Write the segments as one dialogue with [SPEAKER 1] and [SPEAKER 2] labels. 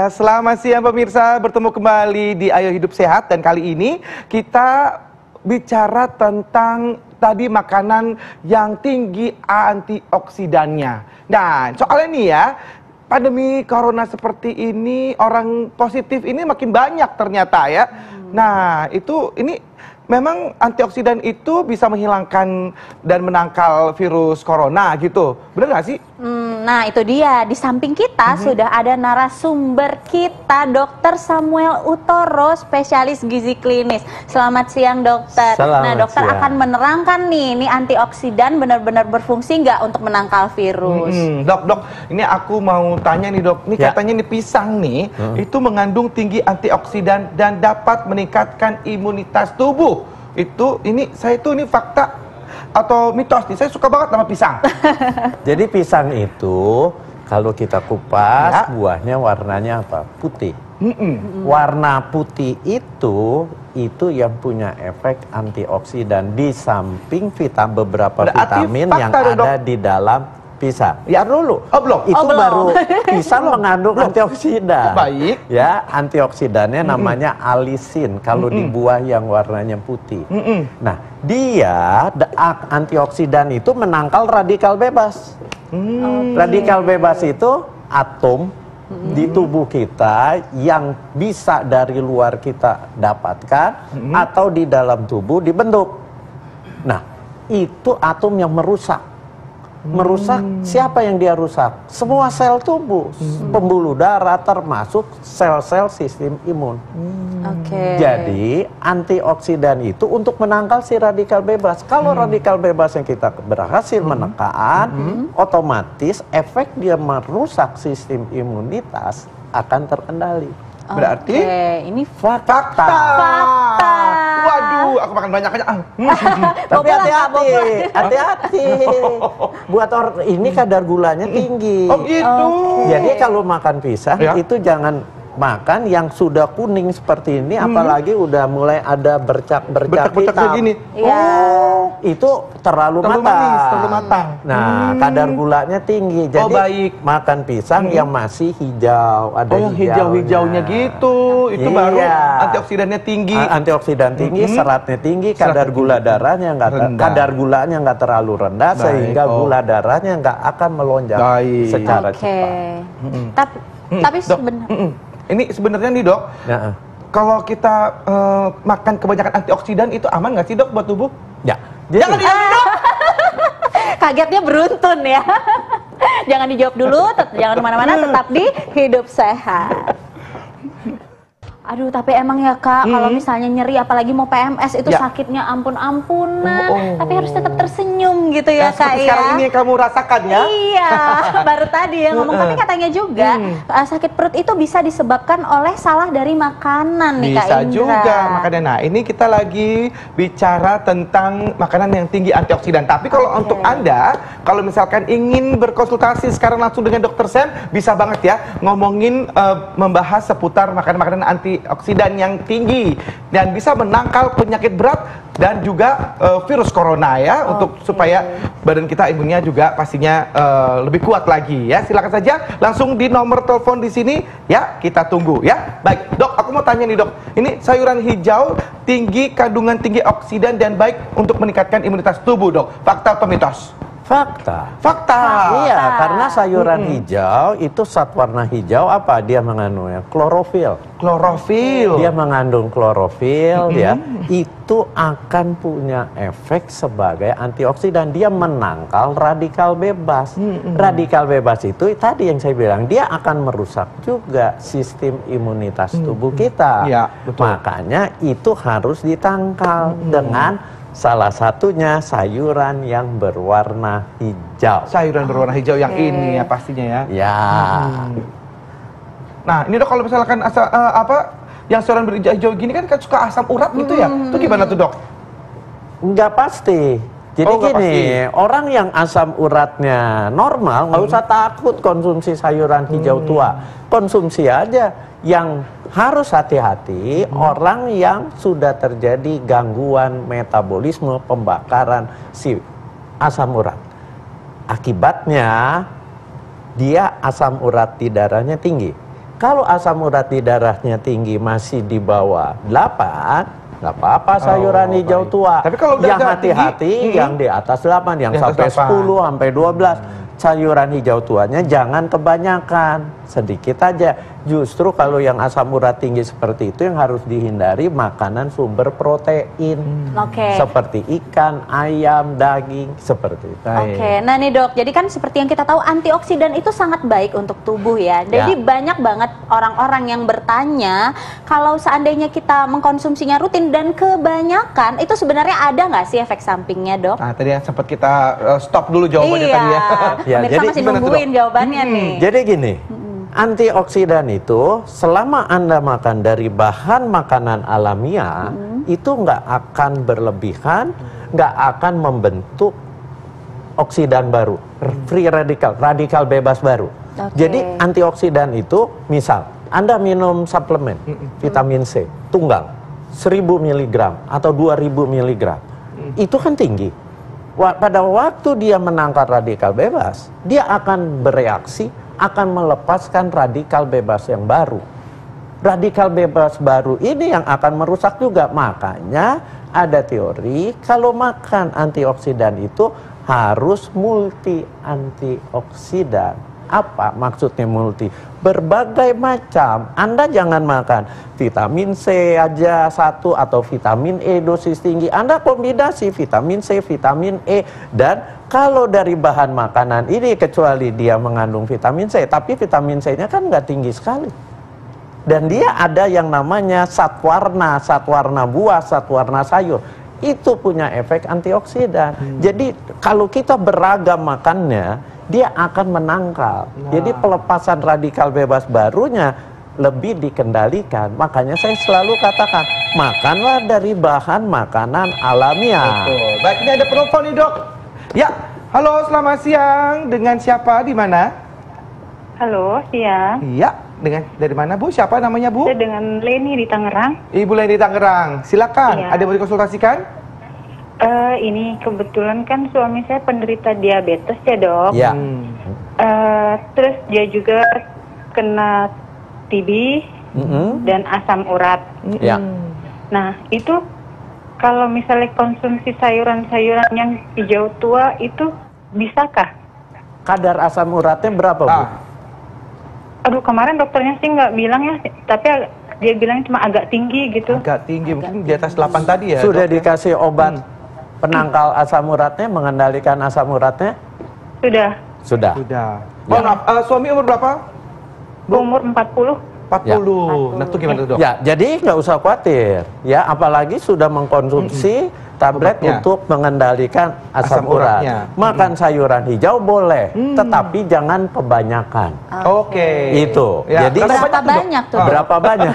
[SPEAKER 1] Ya, selamat siang pemirsa, bertemu kembali di Ayo Hidup Sehat dan kali ini kita bicara tentang tadi makanan yang tinggi antioksidannya. Nah, soalnya nih ya, pandemi corona seperti ini orang positif ini makin banyak ternyata ya. Nah, ini memang antioksidan itu bisa menghilangkan dan menangkal virus corona gitu. Bener nggak sih?
[SPEAKER 2] Nah itu dia, di samping kita sudah ada narasumber kita, Dr. Samuel Utoro, spesialis gizi klinis. Selamat siang dokter. Nah dokter
[SPEAKER 3] siang.
[SPEAKER 2] akan menerangkan nih, ini antioksidan benar-benar berfungsi nggak untuk menangkal virus?
[SPEAKER 1] Dok, ini aku mau tanya nih dok, ini katanya nih pisang nih, itu mengandung tinggi antioksidan dan dapat meningkatkan imunitas tubuh. Ini fakta atau mitos nih, saya suka banget sama pisang.
[SPEAKER 3] Jadi pisang itu kalau kita kupas buahnya warnanya apa? Putih. Warna putih itu yang punya efek antioksidan di samping beberapa vitamin yang ada di dalam pisang. Ya dulu. Itu baru pisang mengandung antioksidan.
[SPEAKER 1] Baik.
[SPEAKER 3] Ya, antioksidannya namanya alisin kalau di buah yang warnanya putih. Nah, antioksidan itu menangkal radikal bebas. Radikal bebas itu atom di tubuh kita yang bisa dari luar kita dapatkan atau di dalam tubuh dibentuk. Nah, itu atom yang merusak. Merusak, siapa yang dia rusak? Semua sel tubuh, pembuluh darah termasuk sel-sel sistem imun. Jadi antioksidan itu untuk menangkal si radikal bebas. Kalau radikal bebas yang kita berhasil menekan, otomatis efek dia merusak sistem imunitas akan terkendali.
[SPEAKER 1] Berarti
[SPEAKER 2] ini
[SPEAKER 1] fakta. Waduh, aku makan banyak aja.
[SPEAKER 3] Tapi hati-hati. Buat orang ini kadar gulanya tinggi.
[SPEAKER 1] Oh gitu.
[SPEAKER 3] Jadi kalau makan pisang itu jangan makan yang sudah kuning seperti ini, apalagi udah mulai ada bercak-bercak hitam.
[SPEAKER 1] Gini.
[SPEAKER 3] Itu terlalu matang.
[SPEAKER 1] Manis, terlalu matang.
[SPEAKER 3] Nah, kadar gulanya tinggi. Jadi
[SPEAKER 1] baik.
[SPEAKER 3] makan pisang yang masih hijau, ada
[SPEAKER 1] yang hijau-hijaunya gitu. Itu baru antioksidannya tinggi.
[SPEAKER 3] Antioksidan tinggi, seratnya tinggi, kadar gula darahnya nggak terlalu rendah, sehingga gula darahnya nggak akan melonjak secara cepat.
[SPEAKER 2] Tapi sebenarnya
[SPEAKER 1] ini sebenarnya nih dok, kalau kita makan kebanyakan antioksidan itu aman nggak sih dok buat tubuh?
[SPEAKER 3] Ya.
[SPEAKER 1] Jangan dijawab dok.
[SPEAKER 2] Kagetnya beruntun ya. Jangan dijawab dulu, jangan kemana-mana, tetap di Hidup Sehat. Aduh, tapi emang ya kak, kalau misalnya nyeri apalagi mau PMS itu sakitnya ampun-ampunan, tapi harus tetap tersenyum gitu ya kak ya.
[SPEAKER 1] Sekarang ini yang kamu rasakan ya?
[SPEAKER 2] Iya, baru tadi ya ngomong, tapi katanya juga sakit perut itu bisa disebabkan oleh salah dari makanan nih kak Indra.
[SPEAKER 1] Bisa juga, makanya nah ini kita lagi bicara tentang makanan yang tinggi antioksidan. Tapi kalau untuk Anda, kalau misalkan ingin berkonsultasi sekarang langsung dengan Dr. Sam, bisa banget ya ngomongin membahas seputar makanan-makanan antioksidan yang tinggi dan bisa menangkal penyakit berat dan juga virus corona ya, untuk supaya badan kita imunnya juga pastinya lebih kuat lagi ya. Silakan saja langsung di nomor telepon di sini ya, kita tunggu ya. Baik dok, aku mau tanya nih dok, ini sayuran hijau kandungan tinggi oksidan dan baik untuk meningkatkan imunitas tubuh dok, fakta atau mitos?
[SPEAKER 3] Fakta.
[SPEAKER 1] Fakta.
[SPEAKER 3] Iya, karena sayuran hijau itu zat warna hijau apa? Dia mengandungnya klorofil.
[SPEAKER 1] Klorofil.
[SPEAKER 3] Dia mengandung klorofil ya. Itu akan punya efek sebagai antioksidan. Dia menangkal radikal bebas. Radikal bebas itu tadi yang saya bilang, dia akan merusak juga sistem imunitas tubuh kita.
[SPEAKER 1] Iya, betul.
[SPEAKER 3] Makanya itu harus ditangkal dengan salah satunya sayuran yang berwarna hijau.
[SPEAKER 1] Sayuran berwarna hijau yang ini ya pastinya ya.
[SPEAKER 3] Ya.
[SPEAKER 1] Nah ini dok, kalau misalkan yang sayuran berhijau gini kan suka asam urat gitu ya. Itu gimana tuh dok?
[SPEAKER 3] Nggak pasti. Jadi gini, orang yang asam uratnya normal nggak usah takut konsumsi sayuran hijau tua. Konsumsi aja. Yang harus hati-hati orang yang sudah terjadi gangguan metabolisme, pembakaran si asam urat. Akibatnya dia asam urat di darahnya tinggi. kalau asam urat di darahnya tinggi masih di bawah 8, nggak apa-apa sayuran hijau
[SPEAKER 1] baik.
[SPEAKER 3] tua.
[SPEAKER 1] Tapi kalau udah
[SPEAKER 3] yang
[SPEAKER 1] tinggi,
[SPEAKER 3] hati-hati yang di atas 8, yang
[SPEAKER 1] Di atas
[SPEAKER 3] sampai
[SPEAKER 1] 8.
[SPEAKER 3] 10, sampai 12. Sayuran hijau tuanya jangan kebanyakan, sedikit aja. Justru kalau yang asam urat tinggi seperti itu yang harus dihindari makanan sumber protein.
[SPEAKER 2] Oke.
[SPEAKER 3] Seperti ikan, ayam, daging, seperti itu.
[SPEAKER 2] Oke, nah nih dok, jadi kan seperti yang kita tahu antioksidan itu sangat baik untuk tubuh ya. Jadi banyak banget orang-orang yang bertanya kalau seandainya kita mengkonsumsinya rutin dan kebanyakan itu sebenarnya ada nggak sih efek sampingnya dok?
[SPEAKER 1] Nah, tadi yang sempat kita stop dulu jawabannya
[SPEAKER 2] Iya,
[SPEAKER 1] tadi ya.
[SPEAKER 3] Ya,
[SPEAKER 2] pemirsa
[SPEAKER 3] jadi
[SPEAKER 2] masih
[SPEAKER 1] gimana tuh,
[SPEAKER 2] nungguin
[SPEAKER 1] Dok?
[SPEAKER 2] jawabannya nih.
[SPEAKER 3] Jadi gini, antioksidan itu selama Anda makan dari bahan makanan alamiah, itu nggak akan berlebihan, nggak akan membentuk oksidan baru, free radikal, radikal bebas baru.
[SPEAKER 2] Oke.
[SPEAKER 3] Jadi antioksidan itu, misal Anda minum suplemen vitamin C tunggal 1000 mg atau 2000 mg, itu kan tinggi. Pada waktu dia menangkal radikal bebas, dia akan bereaksi, akan melepaskan radikal bebas yang baru. Radikal bebas baru ini yang akan merusak juga. Makanya ada teori kalau makan antioksidan itu harus multi antioksidan. Apa maksudnya multi? Berbagai macam. Anda jangan makan vitamin C aja satu atau vitamin E dosis tinggi. Anda kombinasi vitamin C, vitamin E. Dan kalau dari bahan makanan ini kecuali dia mengandung vitamin C, tapi vitamin C-nya kan nggak tinggi sekali. Dan dia ada yang namanya satwarna buah, satwarna sayur. Itu punya efek antioksidan. Jadi kalau kita beragam makannya, dia akan menangkal. Jadi pelepasan radikal bebas barunya lebih dikendalikan. Makanya saya selalu katakan, makanlah dari bahan makanan alamiah.
[SPEAKER 1] Betul. Baik, ini ada penelpon nih dok. Ya, halo selamat siang. Dengan siapa, di mana?
[SPEAKER 4] Halo, siang.
[SPEAKER 1] Iya, dengan dari mana Bu? Siapa namanya Bu?
[SPEAKER 4] Saya dengan Leni di Tangerang.
[SPEAKER 1] Ibu Leni Tangerang. Silakan.
[SPEAKER 4] Iya.
[SPEAKER 1] Ada yang mau dikonsultasikan?
[SPEAKER 4] Ini kebetulan kan suami saya penderita diabetes ya dok.
[SPEAKER 3] Ya.
[SPEAKER 4] Terus dia juga kena TB dan asam urat.
[SPEAKER 3] Ya.
[SPEAKER 4] Nah itu kalau misalnya konsumsi sayuran-sayuran yang hijau tua itu bisakah?
[SPEAKER 3] Kadar asam uratnya berapa Bu?
[SPEAKER 4] Aduh kemarin dokternya sih nggak bilang ya, tapi dia bilang cuma agak tinggi gitu.
[SPEAKER 1] Agak tinggi, mungkin di atas 8 tadi ya.
[SPEAKER 3] Sudah
[SPEAKER 1] dok, ya?
[SPEAKER 3] dikasih obat penangkal asam uratnya, mengendalikan asam uratnya?
[SPEAKER 4] Sudah.
[SPEAKER 3] Sudah.
[SPEAKER 1] Sudah.
[SPEAKER 3] Ya.
[SPEAKER 1] Mohon maaf, suami umur berapa?
[SPEAKER 4] Umur 40.
[SPEAKER 1] 40. Nah, itu gimana tuh, dok?
[SPEAKER 3] Ya, jadi nggak usah khawatir. Ya, apalagi sudah mengkonsumsi tablet
[SPEAKER 1] Obatnya.
[SPEAKER 3] untuk mengendalikan asam urat.
[SPEAKER 1] uratnya.
[SPEAKER 3] Makan sayuran hijau boleh, tetapi jangan kebanyakan.
[SPEAKER 1] Oke.
[SPEAKER 3] Itu.
[SPEAKER 1] Ya,
[SPEAKER 3] Jadi
[SPEAKER 2] Berapa
[SPEAKER 1] Dok?
[SPEAKER 2] banyak tuh? Dok?
[SPEAKER 3] berapa banyak?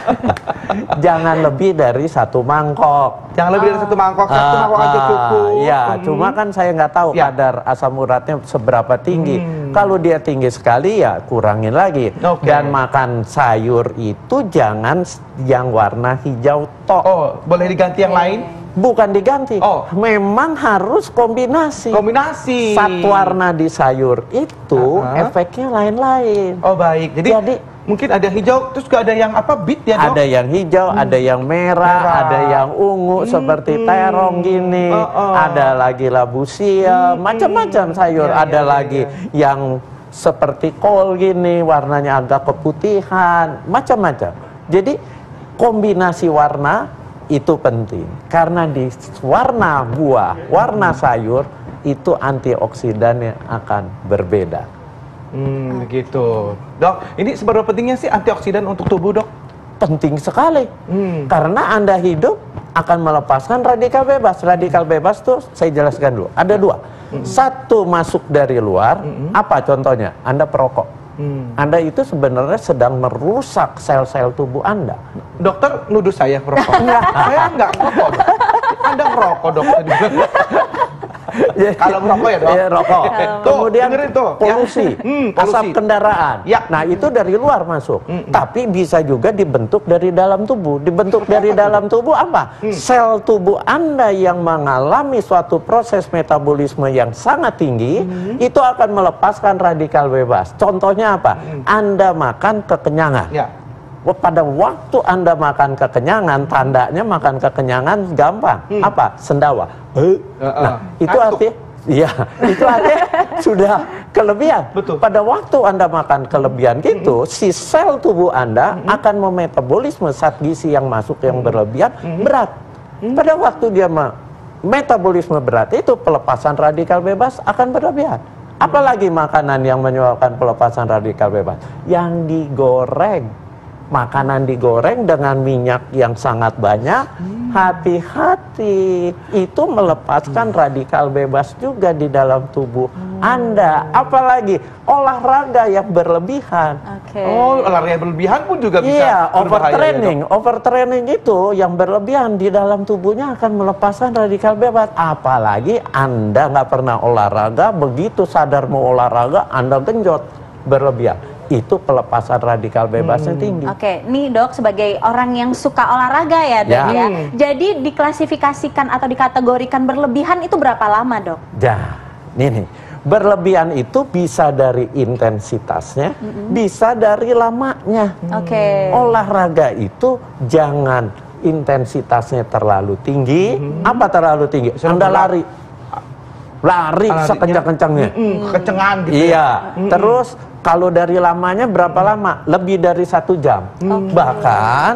[SPEAKER 3] Jangan lebih dari 1 mangkok.
[SPEAKER 1] Jangan lebih dari 1 mangkok, 1 mangkok aja cukup.
[SPEAKER 3] Iya, cuma kan saya nggak tahu
[SPEAKER 1] Ya.
[SPEAKER 3] kadar asam uratnya seberapa tinggi. Kalau dia tinggi sekali ya kurangin lagi.
[SPEAKER 1] Oke.
[SPEAKER 3] Dan makan sayur itu jangan yang warna hijau tok.
[SPEAKER 1] Oh, boleh diganti yang lain?
[SPEAKER 3] Bukan diganti.
[SPEAKER 1] Oh.
[SPEAKER 3] Memang harus kombinasi.
[SPEAKER 1] Kombinasi.
[SPEAKER 3] Satwarna di sayur itu efeknya lain-lain.
[SPEAKER 1] Oh, baik. Jadi mungkin ada hijau, terus juga ada yang apa? Beet ya, Dok?
[SPEAKER 3] Ada yang hijau, ada yang merah, ada yang ungu seperti terong gini, ada lagi labu siam, macam-macam sayur. Ada lagi yang seperti kol gini, warnanya agak keputihan, macam-macam. Jadi kombinasi warna itu penting karena di warna buah, warna sayur itu antioksidannya akan berbeda.
[SPEAKER 1] Begitu. Dok, ini seberapa pentingnya sih antioksidan untuk tubuh, Dok?
[SPEAKER 3] Penting sekali. Karena Anda hidup akan melepaskan radikal bebas. Radikal bebas tuh saya jelaskan dulu. Ada 2. Satu masuk dari luar. Apa contohnya? Anda perokok. Anda itu sebenarnya sedang merusak sel-sel tubuh Anda.
[SPEAKER 1] Dokter nuduh saya merokok. Enggak, saya enggak merokok. Dok. Anda merokok, Dok. Kalau merokok ya, Dok.
[SPEAKER 3] Iya, rokok. Kemudian
[SPEAKER 1] dengerin tuh,
[SPEAKER 3] polusi,
[SPEAKER 1] polusi.
[SPEAKER 3] asap kendaraan.
[SPEAKER 1] Ya.
[SPEAKER 3] Nah, itu dari luar masuk. Tapi bisa juga dibentuk dari dalam tubuh. Dibentuk dari dalam tubuh apa? Sel tubuh Anda yang mengalami suatu proses metabolisme yang sangat tinggi, itu akan melepaskan radikal bebas. Contohnya apa? Anda makan kekenyangan.
[SPEAKER 1] Ya.
[SPEAKER 3] Pada waktu Anda makan kekenyangan, tandanya makan kekenyangan gampang. Apa? Sendawa. Nah, itu artinya, iya, itu artinya sudah kelebihan.
[SPEAKER 1] Betul.
[SPEAKER 3] Pada waktu Anda makan kelebihan gitu, si sel tubuh Anda akan memetabolisme zat gizi yang masuk yang berlebihan berat. Pada waktu dia metabolisme berat itu, pelepasan radikal bebas akan berlebihan. Apalagi makanan yang menyebabkan pelepasan radikal bebas? Yang digoreng. Makanan digoreng dengan minyak yang sangat banyak, hati-hati, itu melepaskan radikal bebas juga di dalam tubuh Anda. Apalagi olahraga yang berlebihan.
[SPEAKER 1] Oh, olahraga yang berlebihan pun juga bisa
[SPEAKER 3] Iya,
[SPEAKER 1] berbahaya, ya, Dok.
[SPEAKER 3] overtraining itu yang berlebihan di dalam tubuhnya akan melepaskan radikal bebas. Apalagi Anda nggak pernah olahraga, begitu sadar mau olahraga, Anda genjot berlebihan. Itu pelepasan radikal bebasnya tinggi.
[SPEAKER 2] Oke, nih Dok, sebagai orang yang suka olahraga ya, Dok ya. Jadi diklasifikasikan atau dikategorikan berlebihan itu berapa lama, Dok?
[SPEAKER 3] Nah, ini berlebihan itu bisa dari intensitasnya, bisa dari lamanya.
[SPEAKER 2] Oke.
[SPEAKER 3] Olahraga itu jangan intensitasnya terlalu tinggi. Apa terlalu tinggi? Anda lari sekencang-kencangnya.
[SPEAKER 1] Kekencangan gitu.
[SPEAKER 3] Iya. Terus kalau dari lamanya berapa lama? Lebih dari 1 jam. Bahkan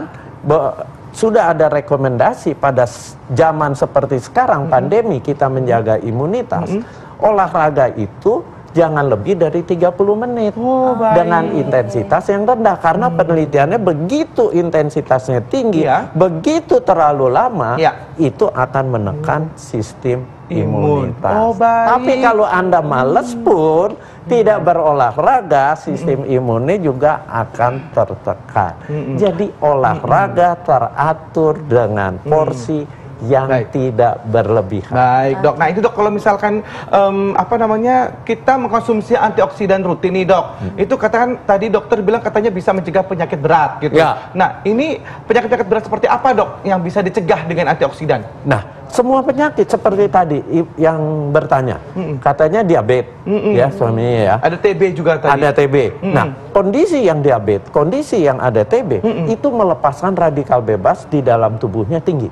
[SPEAKER 3] sudah ada rekomendasi pada zaman seperti sekarang pandemi kita menjaga imunitas. Olahraga itu jangan lebih dari 30 menit dengan intensitas yang rendah, karena penelitiannya begitu intensitasnya tinggi, begitu terlalu lama, itu akan menekan sistem imunitas. Tapi kalau Anda males pun tidak berolahraga, sistem imunnya juga akan tertekan. Jadi olahraga teratur dengan porsi yang tidak berlebihan.
[SPEAKER 1] Baik, Dok. Nah, itu Dok, kalau misalkan kita mengkonsumsi antioksidan rutin nih, Dok. Itu katakan tadi dokter bilang katanya bisa mencegah penyakit berat gitu. Nah, ini penyakit-penyakit berat seperti apa, Dok, yang bisa dicegah dengan antioksidan?
[SPEAKER 3] Nah, semua penyakit seperti tadi yang bertanya, katanya diabetes, ya suaminya ya.
[SPEAKER 1] Ada TB juga tadi.
[SPEAKER 3] Ada TB. Nah, kondisi yang diabetes, kondisi yang ada TB, itu melepaskan radikal bebas di dalam tubuhnya tinggi.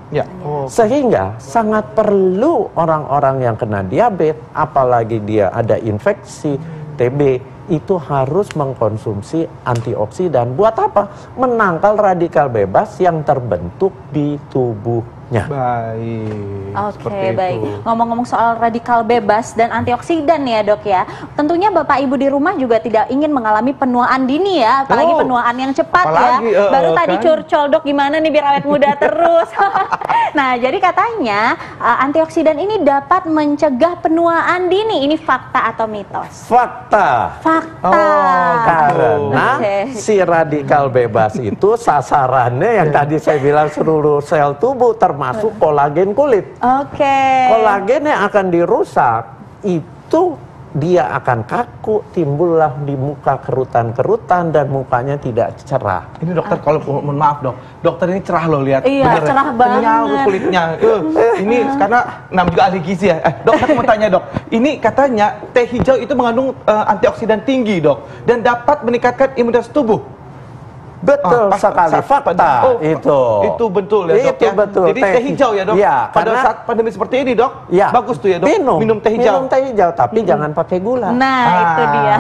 [SPEAKER 3] Sehingga sangat perlu orang-orang yang kena diabetes, apalagi dia ada infeksi TB, itu harus mengkonsumsi antioksidan. Buat apa? Menangkal radikal bebas yang terbentuk di tubuhnya.
[SPEAKER 1] Baik.
[SPEAKER 2] Oke, baik. Ngomong-ngomong soal radikal bebas dan antioksidan ya, Dok ya. Tentunya Bapak Ibu di rumah juga tidak ingin mengalami penuaan dini ya, apalagi penuaan yang cepat ya. Baru tadi curcol, Dok, gimana nih biar awet muda terus. Nah, jadi katanya antioksidan ini dapat mencegah penuaan dini. Ini fakta atau mitos?
[SPEAKER 3] Fakta. Karena si radikal bebas itu sasarannya yang tadi saya bilang seluruh sel tubuh termasuk kolagen kulit. Kolagen yang akan dirusak itu dia akan kaku, timbullah di muka kerutan-kerutan dan mukanya tidak cerah.
[SPEAKER 1] Ini dokter, kalau mohon maaf, Dok, dokter ini cerah loh, lihat.
[SPEAKER 2] Iya, bener, cerah banget.
[SPEAKER 1] Kenyal kulitnya. Ini karena juga ahli gizi ya. Dok, aku mau tanya, Dok. Ini katanya teh hijau itu mengandung antioksidan tinggi, Dok, dan dapat meningkatkan imunitas tubuh.
[SPEAKER 3] Betul sekali, fakta
[SPEAKER 1] itu betul ya, Dok.
[SPEAKER 3] Itu betul.
[SPEAKER 1] Jadi teh hijau ya, Dok. Pada saat pandemi seperti ini, Dok, bagus tuh ya, Dok. Minum teh hijau.
[SPEAKER 3] Minum teh hijau, tapi jangan pakai gula.
[SPEAKER 2] Nah, itu dia.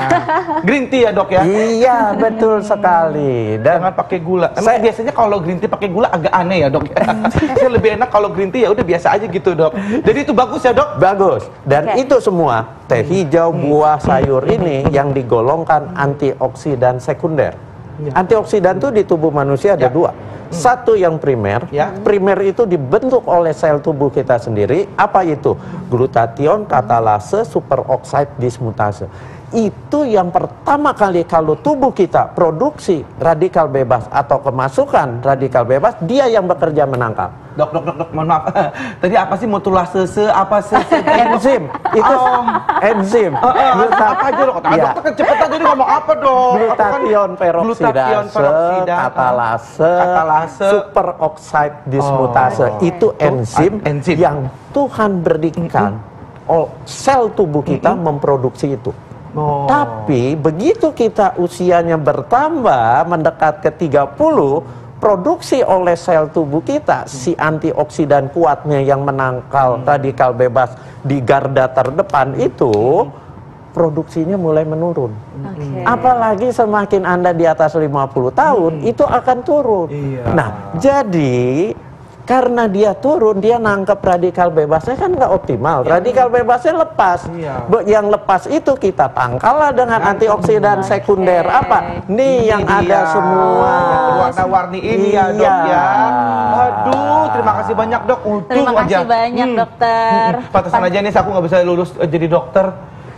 [SPEAKER 1] Green tea ya, Dok ya.
[SPEAKER 3] Iya, betul sekali. Dan
[SPEAKER 1] jangan pakai gula. Emang biasanya kalau green tea pakai gula agak aneh ya, Dok. Saya lebih enak kalau green tea ya udah biasa aja gitu, Dok. Jadi itu bagus ya, Dok.
[SPEAKER 3] Bagus. Dan itu semua teh hijau, buah, sayur ini yang digolongkan antioksidan sekunder. Antioksidan itu di tubuh manusia ada dua. Satu yang primer. Primer itu dibentuk oleh sel tubuh kita sendiri. Apa itu? Glutathione, katalase, superoxide dismutase. itu yang pertama kali kalau tubuh kita produksi radikal bebas atau kemasukan radikal bebas, dia yang bekerja menangkal.
[SPEAKER 1] Dok, mohon maaf. Tadi apa sih motulase apa
[SPEAKER 3] Enzim, itu enzim.
[SPEAKER 1] Apa aja dok? Dokter kan cepet aja ngomong apa dok?
[SPEAKER 3] Glutathione peroksidase, katalase, superoxide dismutase. Itu enzim yang Tuhan berikan sel tubuh kita memproduksi itu. Tapi begitu kita usianya bertambah mendekat ke 30, produksi oleh sel tubuh kita si antioksidan kuatnya yang menangkal radikal bebas di garda terdepan itu produksinya mulai menurun. Apalagi semakin Anda di atas 50 tahun itu akan turun. Nah, jadi karena dia turun, dia nangkep radikal bebasnya kan nggak optimal. Radikal bebasnya lepas. Yang lepas itu kita tangkallah dengan antioksidan sekunder. Apa? Nih yang ada semua.
[SPEAKER 1] Warna-warni ini ya dok ya. Aduh, terima kasih banyak dok.
[SPEAKER 2] Terima kasih banyak dokter.
[SPEAKER 1] Pantesan aja nih aku nggak bisa lulus jadi dokter.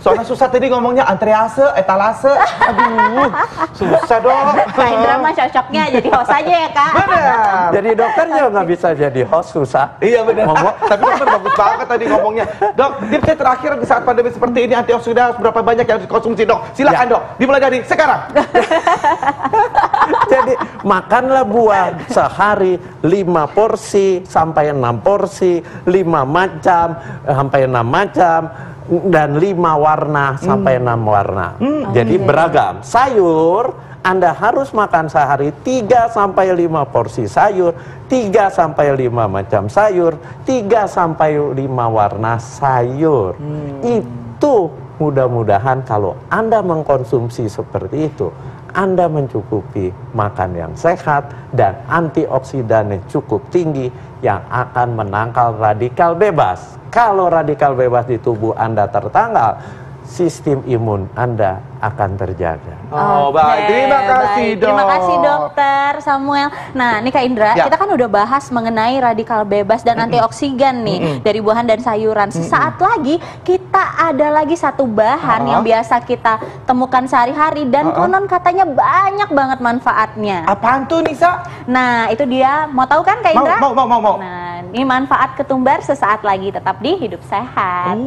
[SPEAKER 1] Soalnya susah tadi ngomongnya antrease, etalase. Aduh, susah dok.
[SPEAKER 2] Kak Indra mah cocoknya jadi host aja ya kak.
[SPEAKER 1] Benar.
[SPEAKER 3] Jadi dokter juga nggak bisa jadi host, susah.
[SPEAKER 1] Iya benar. Tapi dokter bagus banget tadi ngomongnya. Dok, tipsnya terakhir di saat pandemi seperti ini antioksidan berapa banyak yang harus dikonsumsi dok? Silakan dok, dimulai dari sekarang.
[SPEAKER 3] Jadi makanlah buah sehari 5 porsi sampai 6 porsi, 5 macam sampai 6 macam. Dan 5 warna sampai 6 warna. Jadi beragam. Sayur, Anda harus makan sehari 3 sampai 5 porsi sayur, 3 sampai 5 macam sayur, 3 sampai 5 warna sayur. Itu mudah-mudahan kalau Anda mengkonsumsi seperti itu, Anda mencukupi makan yang sehat dan antioksidannya cukup tinggi yang akan menangkal radikal bebas. Kalau radikal bebas di tubuh Anda tertanggal, sistem imun Anda akan terjaga.
[SPEAKER 1] Baik. Terima kasih dok.
[SPEAKER 2] Terima kasih dokter Samuel. Nah, nih Kak Indra, kita kan udah bahas mengenai radikal bebas dan antioksidan nih dari buah dan sayuran. Sesaat lagi kita ada lagi satu bahan yang biasa kita temukan sehari-hari dan konon katanya banyak banget manfaatnya.
[SPEAKER 1] Apaan tuh Nisa?
[SPEAKER 2] Nah, itu dia. Mau tahu kan Kak Indra?
[SPEAKER 1] Mau.
[SPEAKER 2] Nah, ini manfaat ketumbar sesaat lagi, tetap di Hidup Sehat.